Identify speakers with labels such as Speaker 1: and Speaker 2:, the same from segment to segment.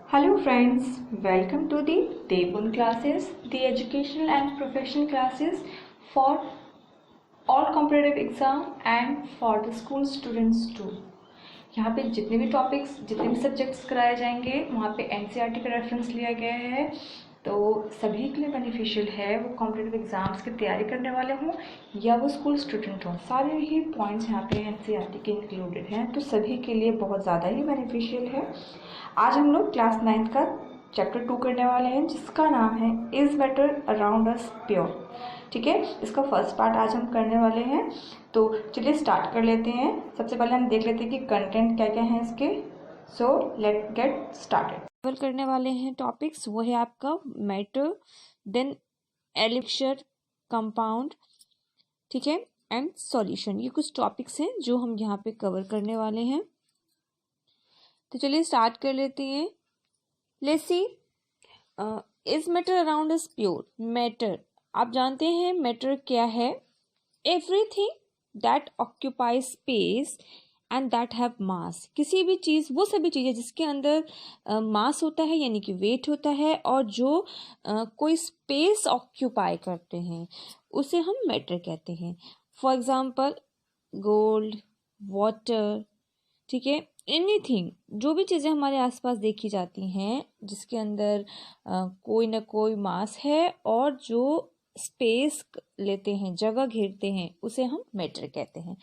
Speaker 1: Hello friends, welcome to the Devun classes, the educational and professional classes for all competitive exam and for the school students too. यहाँ पे जितने भी topics जितने भी subjects कराए जाएंगे वहाँ पे एनसीईआरटी का रेफरेंस लिया गया है, तो सभी के लिए बेनिफिशियल है, वो कॉम्पिटिटिव एग्जाम्स की तैयारी करने वाले हों या वो स्कूल स्टूडेंट हों। सारे ही पॉइंट्स यहाँ पे एनसीईआरटी के इंक्लूडेड हैं, तो सभी के लिए बहुत ज़्यादा ही बेनिफिशियल है। आज हम लोग क्लास 9th का चैप्टर 2 करने वाले हैं, जिसका नाम है is matter around us pure. ठीक है, इसका फर्स्ट पार्ट आज हम करने वाले हैं, तो चलिए स्टार्ट कर लेते हैं। सबसे पहले हम देख लेते हैं कि कंटेंट क्या क्या है इसके। So let get started.
Speaker 2: Cover करने वाले हैं टॉपिक्स, वो है आपका मैटर, देन एलिक्सर, कंपाउंड, ठीक है, एंड सॉल्यूशन। ये कुछ टॉपिक्स हैं जो हम यहाँ पे कवर करने वाले हैं। तो चलिए स्टार्ट कर लेते हैं। Let's see, is matter around us pure. Matter, आप जानते हैं मैटर क्या है? Everything that occupy space and that have मास। किसी भी चीज़, वो सभी चीज़ें जिसके अंदर मास होता है यानी कि वेट होता है और जो कोई स्पेस ऑक्यूपाई करते हैं, उसे हम मैटर कहते हैं। फॉर एग्जांपल गोल्ड, वाटर, ठीक है, एनीथिंग, जो भी चीज़ें हमारे आसपास देखी जाती हैं जिसके अंदर कोई ना कोई मास है और जो स्पेस लेते हैं, जगह घेरते हैं, उसे हम मैटर कहते हैं।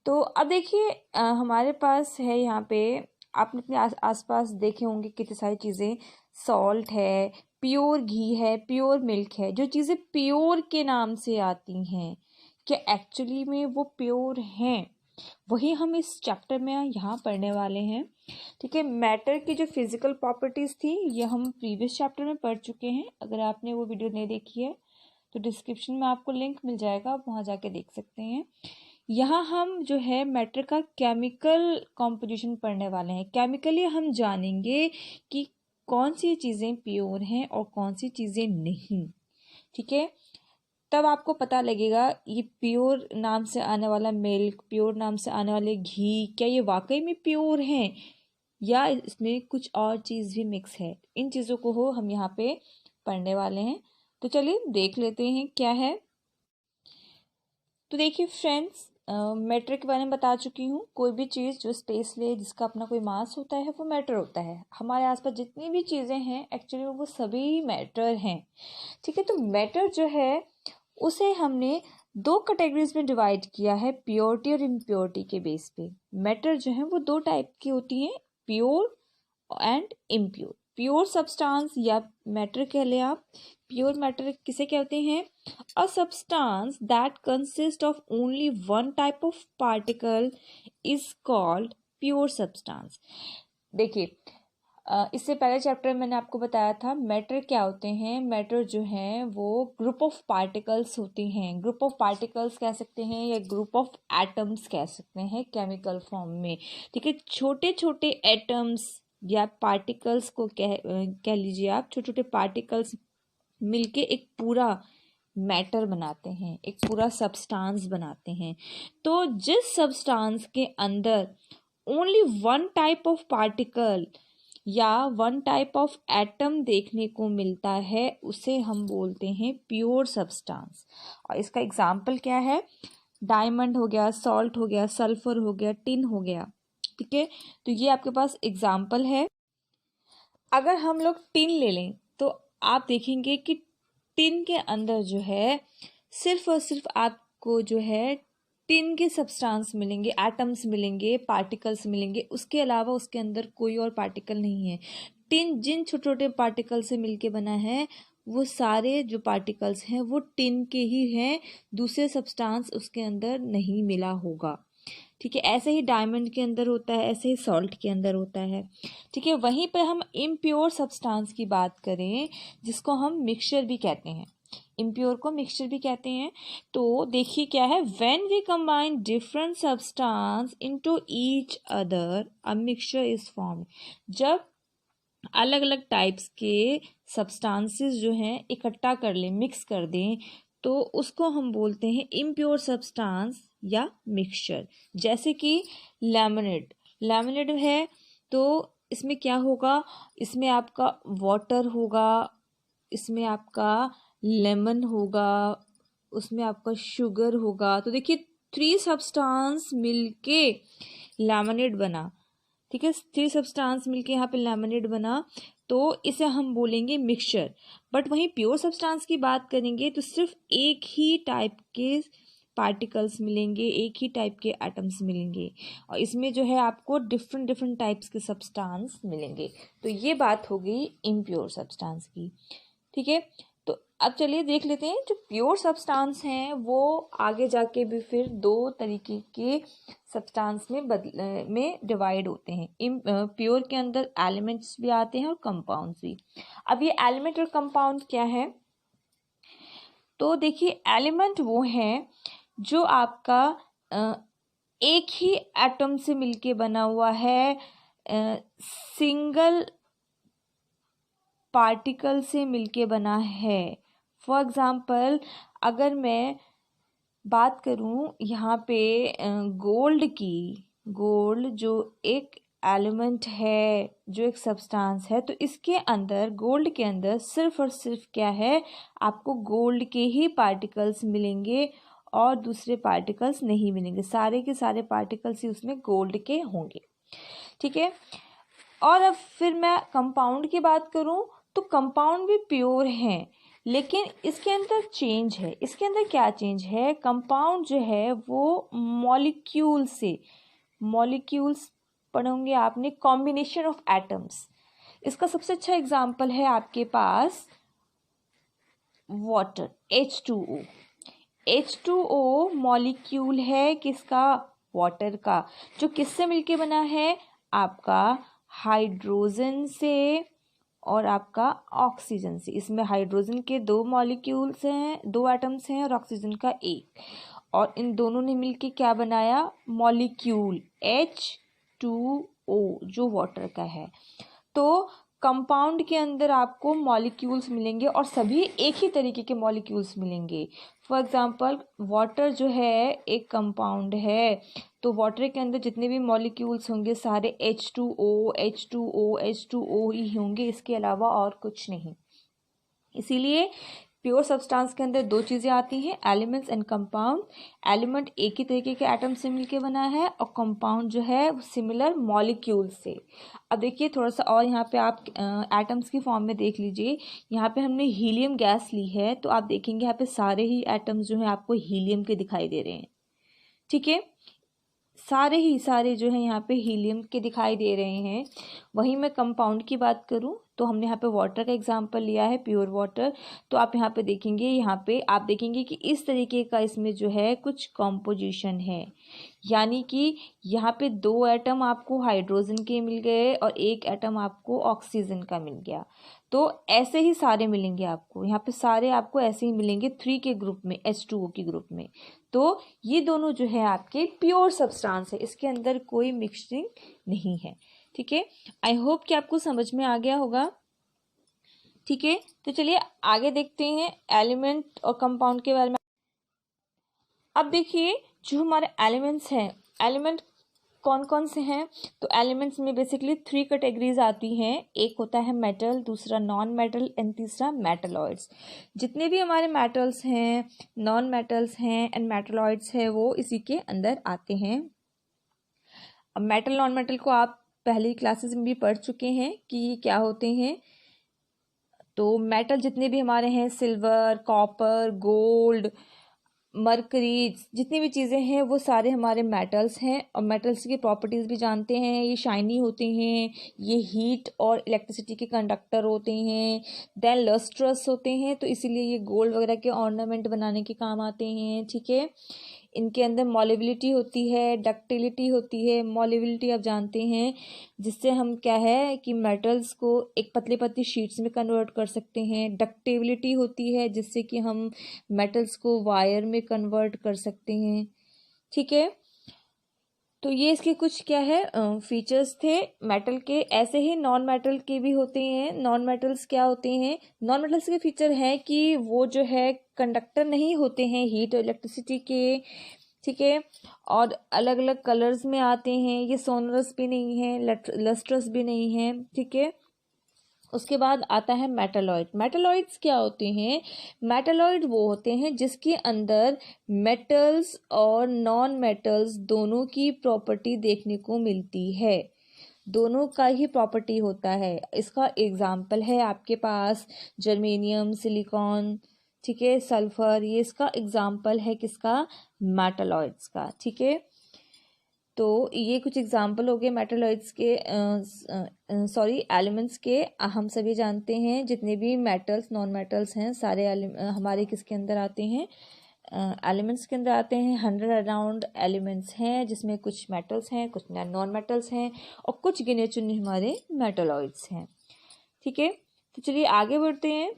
Speaker 2: तो अब देखिए, हमारे पास है यहाँ पे, आपने अपने आसपास देखे होंगे कितनी सारी चीज़ें। सॉल्ट है, प्योर घी है, प्योर मिल्क है। जो चीज़ें प्योर के नाम से आती हैं, क्या एक्चुअली में वो प्योर हैं? वही हम इस चैप्टर में यहाँ पढ़ने वाले हैं। ठीक है, मैटर की जो फिजिकल प्रॉपर्टीज थी ये हम प्रीवियस चैप्टर में पढ़ चुके हैं। अगर आपने वो वीडियो नहीं देखी है तो डिस्क्रिप्शन में आपको लिंक मिल जाएगा, आप वहाँ जाके देख सकते हैं। यहाँ हम जो है मैटर का केमिकल कॉम्पोजिशन पढ़ने वाले हैं। केमिकली हम जानेंगे कि कौन सी चीज़ें प्योर हैं और कौन सी चीज़ें नहीं। ठीक है, तब आपको पता लगेगा ये प्योर नाम से आने वाला मिल्क, प्योर नाम से आने वाले घी, क्या ये वाकई में प्योर हैं या इसमें कुछ और चीज़ भी मिक्स है। इन चीज़ों को हो हम यहाँ पे पढ़ने वाले हैं। तो चलिए देख लेते हैं क्या है। तो देखिए फ्रेंड्स, मैटर के बारे में बता चुकी हूँ। कोई भी चीज़ जो स्पेस ले, जिसका अपना कोई मास होता है, वो मैटर होता है। हमारे आसपास जितनी भी चीज़ें हैं एक्चुअली वो सभी मैटर हैं। ठीक है, तो मैटर जो है उसे हमने दो कैटेगरीज में डिवाइड किया है, प्योरिटी और इम्प्योरिटी के बेस पे। मैटर जो है वो दो टाइप की होती हैं, pure and impure. Pure substance या मैटर कह ले आप। प्योर मैटर किसे कहते हैं? A substance that consist of only one type of particle is called pure substance. देखिए, इससे पहले चैप्टर में मैंने आपको बताया था मैटर क्या होते हैं। मैटर जो हैं वो ग्रुप ऑफ पार्टिकल्स होती हैं। ग्रुप ऑफ पार्टिकल्स कह सकते हैं या ग्रुप ऑफ एटम्स कह सकते हैं केमिकल फॉर्म में। ठीक है, छोटे छोटे एटम्स या पार्टिकल्स को कह लीजिए आप। छोटे छोटे पार्टिकल्स मिलके एक पूरा मैटर बनाते हैं, एक पूरा सब्सटेंस बनाते हैं। तो जिस सब्सटेंस के अंदर only one type of particle या वन टाइप ऑफ एटम देखने को मिलता है, उसे हम बोलते हैं प्योर सब्सटेंस। और इसका एग्जाम्पल क्या है? डायमंड हो गया, सॉल्ट हो गया, सल्फर हो गया, टिन हो गया। ठीक है, तो ये आपके पास एग्जाम्पल है। अगर हम लोग टिन ले लें तो आप देखेंगे कि टिन के अंदर जो है सिर्फ और सिर्फ आपको जो है टिन के सब्सटेंस मिलेंगे, एटम्स मिलेंगे, पार्टिकल्स मिलेंगे। उसके अलावा उसके अंदर कोई और पार्टिकल नहीं है। टिन जिन छोटे छोटे पार्टिकल से मिलके बना है, वो सारे जो पार्टिकल्स हैं वो टिन के ही हैं, दूसरे सब्सटेंस उसके अंदर नहीं मिला होगा। ठीक है, ऐसे ही डायमंड के अंदर होता है, ऐसे ही सॉल्ट के अंदर होता है। ठीक है, वहीं पर हम इम्प्योर सब्सटेंस की बात करें, जिसको हम मिक्सचर भी कहते हैं। इम्प्योर को मिक्सचर भी कहते हैं। तो देखिए क्या है, when we combine different substance into each other a mixture is formed. जब अलग अलग टाइप्स के सब्सटेंसेस जो हैं इकट्ठा कर लें, मिक्स कर दें, तो उसको हम बोलते हैं इम्प्योर सब्सटेंस या मिक्सचर। जैसे कि लेमनेड, लेमनेड है तो इसमें क्या होगा, इसमें आपका वाटर होगा, इसमें आपका लेमन होगा, उसमें आपका शुगर होगा। तो देखिए 3 सब्सटेंस मिलके लेमनेड बना, ठीक है, 3 सब्सटेंस मिलके यहाँ पे लेमनेड बना, तो इसे हम बोलेंगे मिक्सचर। बट वहीं प्योर सब्सटेंस की बात करेंगे तो सिर्फ एक ही टाइप के पार्टिकल्स मिलेंगे, एक ही टाइप के एटम्स मिलेंगे, और इसमें जो है आपको डिफरेंट डिफरेंट टाइप्स के सब्सटेंस मिलेंगे। तो ये बात हो गई इम्प्योर सब्सटेंस की, ठीक है। तो अब चलिए देख लेते हैं जो प्योर सब्सटेंस हैं वो आगे जाके भी फिर 2 तरीके के सब्सटेंस में डिवाइड होते हैं। प्योर के अंदर एलिमेंट्स भी आते हैं और कंपाउंड्स भी। अब ये एलिमेंट और कंपाउंड क्या है, तो देखिए एलिमेंट वो है जो आपका एक ही एटम से मिलके बना हुआ है, सिंगल पार्टिकल से मिलके बना है। फॉर एग्जाम्पल अगर मैं बात करूं यहाँ पे गोल्ड की, गोल्ड जो एक एलिमेंट है, जो एक सब्सटेंस है, तो इसके अंदर, गोल्ड के अंदर सिर्फ और सिर्फ क्या है, आपको गोल्ड के ही पार्टिकल्स मिलेंगे और दूसरे पार्टिकल्स नहीं मिलेंगे। सारे के सारे पार्टिकल्स ही उसमें गोल्ड के होंगे, ठीक है। और अब फिर मैं कंपाउंड की बात करूं तो कंपाउंड भी प्योर हैं, लेकिन इसके अंदर चेंज है। इसके अंदर क्या चेंज है, कंपाउंड जो है वो मॉलिक्यूल से, मॉलिक्यूल्स पढ़ोगे आपने, कॉम्बिनेशन ऑफ एटम्स। इसका सबसे अच्छा एग्जांपल है आपके पास वाटर, H2O। H2O मॉलिक्यूल है किसका, वाटर का, जो किससे मिलके बना है, आपका हाइड्रोजन से और आपका ऑक्सीजन से। इसमें हाइड्रोजन के 2 मॉलिक्यूल्स हैं, 2 एटम्स हैं, और ऑक्सीजन का 1, और इन दोनों ने मिलके क्या बनाया, मॉलिक्यूल H2O जो वाटर का है। तो कंपाउंड के अंदर आपको मॉलिक्यूल्स मिलेंगे और सभी एक ही तरीके के मॉलिक्यूल्स मिलेंगे। फॉर एग्जांपल वाटर जो है एक कंपाउंड है, तो वाटर के अंदर जितने भी मॉलिक्यूल्स होंगे सारे H2O H2O H2O ही होंगे, इसके अलावा और कुछ नहीं। इसीलिए प्योर सब्सटेंस के अंदर 2 चीज़ें आती हैं, एलिमेंट्स एंड कंपाउंड। एलिमेंट एक ही तरीके के एटम से मिलके बना है और कंपाउंड जो है वो सिमिलर मॉलिक्यूल से। अब देखिए थोड़ा सा और यहाँ पे आप एटम्स की फॉर्म में देख लीजिए। यहाँ पे हमने हीलियम गैस ली है, तो आप देखेंगे यहाँ पे सारे ही एटम्स जो हैं आपको हीलियम के दिखाई दे रहे हैं, ठीक है। सारे ही सारे जो है यहाँ पे हीलियम के दिखाई दे रहे हैं। वहीं मैं कंपाउंड की बात करूँ तो हमने यहाँ पे वाटर का एग्जांपल लिया है, प्योर वाटर। तो आप यहाँ पे देखेंगे, यहाँ पे आप देखेंगे कि इस तरीके का इसमें जो है कुछ कॉम्पोजिशन है, यानी कि यहाँ पे 2 एटम आपको हाइड्रोजन के मिल गए और 1 एटम आपको ऑक्सीजन का मिल गया। तो ऐसे ही सारे मिलेंगे आपको, यहाँ पे सारे आपको ऐसे ही मिलेंगे 3 के ग्रुप में, H2O के ग्रुप में। तो ये दोनों जो है आपके प्योर सब्सटेंस है, इसके अंदर कोई मिक्सिंग नहीं है, ठीक है। आई होप कि आपको समझ में आ गया होगा, ठीक है। तो चलिए आगे देखते हैं एलिमेंट और कंपाउंड के बारे में। अब देखिए जो हमारे एलिमेंट्स हैं, एलिमेंट कौन कौन से हैं, तो एलिमेंट्स में बेसिकली 3 कैटेगरीज आती हैं। एक होता है मेटल, दूसरा नॉन मेटल एंड तीसरा मेटलॉइड्स। जितने भी हमारे मेटल्स हैं, नॉन मेटल्स हैं एंड मेटलॉइड्स हैं, वो इसी के अंदर आते हैं। अब मेटल नॉन मेटल को आप पहली क्लासेस में भी पढ़ चुके हैं कि ये क्या होते हैं। तो मेटल जितने भी हमारे हैं, सिल्वर, कॉपर, गोल्ड, मरकरी, जितनी भी चीज़ें हैं वो सारे हमारे मेटल्स हैं। और मेटल्स की प्रॉपर्टीज़ भी जानते हैं, ये शाइनी होते हैं, ये हीट और इलेक्ट्रिसिटी के कंडक्टर होते हैं, देन लस्ट्रस होते हैं, तो इसीलिए ये गोल्ड वगैरह के ऑर्नामेंट बनाने के काम आते हैं, ठीक है। इनके अंदर मॉलिबिलिटी होती है, डक्टिलिटी होती है। मॉलिबिलिटी आप जानते हैं, जिससे हम क्या है कि मेटल्स को एक पतली पतली शीट्स में कन्वर्ट कर सकते हैं। डक्टिबिलिटी होती है, जिससे कि हम मेटल्स को वायर में कन्वर्ट कर सकते हैं, ठीक है। तो ये इसके कुछ क्या है फीचर्स थे मेटल के। ऐसे ही नॉन मेटल के भी होते हैं। नॉन मेटल्स क्या होते हैं, नॉन मेटल्स के फीचर है कि वो जो है कंडक्टर नहीं होते हैं हीट और इलेक्ट्रिसिटी के, ठीक है, और अलग अलग कलर्स में आते हैं, ये सोनरस भी नहीं है, लस्ट्रस भी नहीं है, ठीक है। उसके बाद आता है मेटालॉइड। मेटालॉइड्स क्या होते हैं? मेटालॉइड वो होते हैं जिसके अंदर मेटल्स और नॉन मेटल्स दोनों की प्रॉपर्टी देखने को मिलती है, दोनों का ही प्रॉपर्टी होता है। इसका एग्जाम्पल है आपके पास जर्मेनियम, सिलिकॉन, ठीक है, सल्फर, ये इसका एग्जाम्पल है किसका? मेटालॉइड्स का, ठीक है। तो ये कुछ एग्जाम्पल हो गए मेटालॉइड्स के, सॉरी एलिमेंट्स के। हम सभी जानते हैं जितने भी मेटल्स नॉन मेटल्स हैं सारे हमारे किसके अंदर आते हैं? एलिमेंट्स के अंदर आते हैं। 100 अराउंड एलिमेंट्स हैं जिसमें कुछ मेटल्स हैं, कुछ नॉन मेटल्स हैं और कुछ गिने चुने हमारे मेटालॉइड्स हैं, ठीक है। तो चलिए आगे बढ़ते हैं।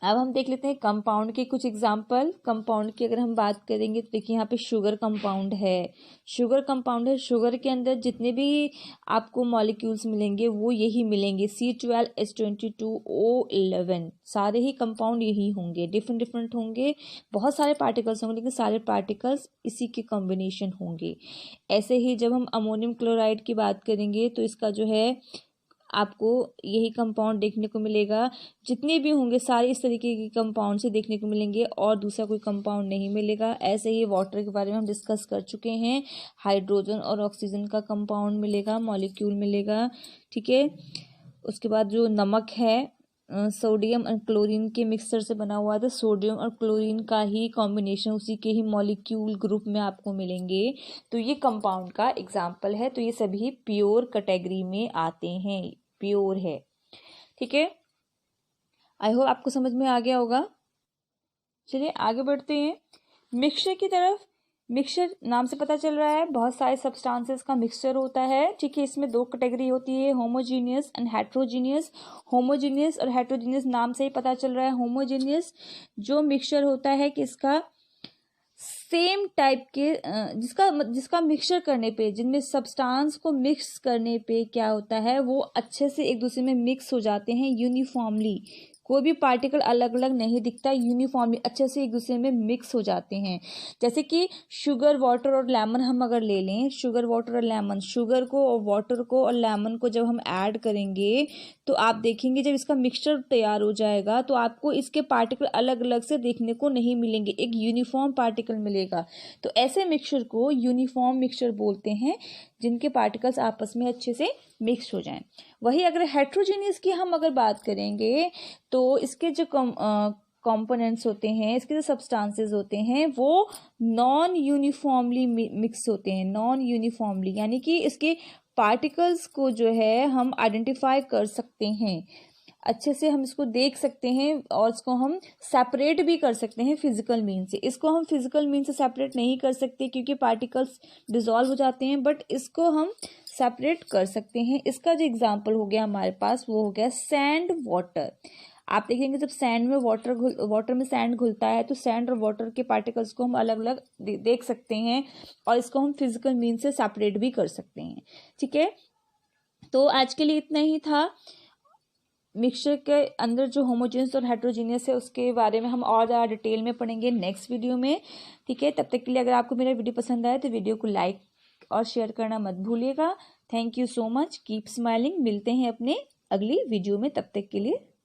Speaker 2: अब हम देख लेते हैं कंपाउंड के कुछ एग्जाम्पल। कंपाउंड की अगर हम बात करेंगे तो देखिए यहाँ पे शुगर कंपाउंड है। शुगर कंपाउंड है, शुगर के अंदर जितने भी आपको मॉलिक्यूल्स मिलेंगे वो यही मिलेंगे, C12H22O11, सारे ही कंपाउंड यही होंगे, डिफरेंट डिफरेंट होंगे, बहुत सारे पार्टिकल्स होंगे लेकिन सारे पार्टिकल्स इसी के कॉम्बिनेशन होंगे। ऐसे ही जब हम अमोनियम क्लोराइड की बात करेंगे तो इसका जो है आपको यही कंपाउंड देखने को मिलेगा, जितने भी होंगे सारे इस तरीके के कंपाउंड से देखने को मिलेंगे और दूसरा कोई कंपाउंड नहीं मिलेगा। ऐसे ही वाटर के बारे में हम डिस्कस कर चुके हैं, हाइड्रोजन और ऑक्सीजन का कंपाउंड मिलेगा, मॉलिक्यूल मिलेगा, ठीक है। उसके बाद जो नमक है, सोडियम और क्लोरीन के मिक्सचर से बना हुआ है, तो सोडियम और क्लोरीन का ही कॉम्बिनेशन, उसी के ही मॉलिक्यूल ग्रुप में आपको मिलेंगे, तो ये कंपाउंड का एग्जाम्पल है। तो ये सभी प्योर कैटेगरी में आते हैं, प्योर है, ठीक है। आई होप आपको समझ में आ गया होगा। चलिए आगे बढ़ते हैं मिक्सचर की तरफ। मिक्सचर नाम से पता चल रहा है बहुत सारे सब्सटेंसेस का मिक्सचर होता है, ठीक है। इसमें दो कैटेगरी होती है, होमोजीनियस एंड हेट्रोजीनियस। होमोजीनियस और हेट्रोजीनियस नाम से ही पता चल रहा है। होमोजीनियस जो मिक्सचर होता है कि इसका सेम टाइप के जिसका मिक्सचर करने पे, जिनमें सब्सटेंस को मिक्स करने पे क्या होता है, वो अच्छे से एक दूसरे में मिक्स हो जाते हैं यूनिफॉर्मली, कोई भी पार्टिकल अलग अलग नहीं दिखता, यूनिफॉर्मली अच्छे से एक दूसरे में मिक्स हो जाते हैं। जैसे कि शुगर वाटर और लेमन हम अगर ले लें, शुगर वाटर और लेमन, शुगर को और वाटर को और लेमन को जब हम ऐड करेंगे तो आप देखेंगे जब इसका मिक्सचर तैयार हो जाएगा तो आपको इसके पार्टिकल अलग अलग से देखने को नहीं मिलेंगे, एक यूनिफॉर्म पार्टिकल मिलेगा। तो ऐसे मिक्सचर को यूनिफॉर्म मिक्सचर बोलते हैं, जिनके पार्टिकल्स आपस में अच्छे से मिक्स हो जाएं। वही अगर हेट्रोजीनियस की हम अगर बात करेंगे तो इसके जो कंपोनेंट्स होते हैं, इसके जो सब्सटेंसेस होते हैं वो नॉन यूनिफॉर्मली मिक्स होते हैं, नॉन यूनिफॉर्मली, यानी कि इसके पार्टिकल्स को जो है हम आइडेंटिफाई कर सकते हैं, अच्छे से हम इसको देख सकते हैं और इसको हम सेपरेट भी कर सकते हैं फिजिकल मीन से। इसको हम फिजिकल मीन से सेपरेट नहीं कर सकते क्योंकि पार्टिकल्स डिसॉल्व हो जाते हैं, बट इसको हम सेपरेट कर सकते हैं। इसका जो एग्जांपल हो गया हमारे पास वो हो गया सैंड वाटर। आप देखेंगे जब सैंड में वाटर में सैंड घुलता है तो सैंड और वाटर के पार्टिकल्स को हम अलग अलग देख सकते हैं और इसको हम फिजिकल मीन से सेपरेट भी कर सकते हैं, ठीक है। तो आज के लिए इतना ही था। मिक्सचर के अंदर जो होमोजेनियस और हेट्रोजीनियस है उसके बारे में हम और ज़्यादा डिटेल में पढ़ेंगे नेक्स्ट वीडियो में, ठीक है। तब तक के लिए अगर आपको मेरा वीडियो पसंद आए तो वीडियो को लाइक और शेयर करना मत भूलिएगा। Thank you so much, keep smiling. मिलते हैं अपने अगली वीडियो में, तब तक के लिए